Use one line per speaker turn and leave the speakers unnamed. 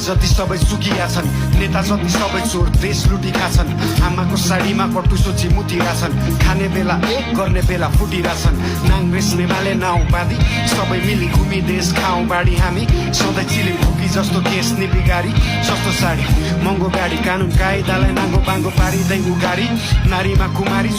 जति सबै सुकिया छन्, नेता जति सबै चोर देश लुटिका छन्। आमाको साडीमा कटु सोची मुतिरा छन्, खाने बेला एक गर्ने बेला फुटिरा छन्। नाङ बेच्ने माले नाउँ बाँधी सबै मिली घुमी देश खाउँ बाडी हामी। सधैँ चिली फुकी जस्तो केस नि बिगारी, सस्तो साडी महँगो गाडी, कानुन कायदालाई नाङ्गो बाङ्गो पारिँदै उगारी। नारीमा कुमारी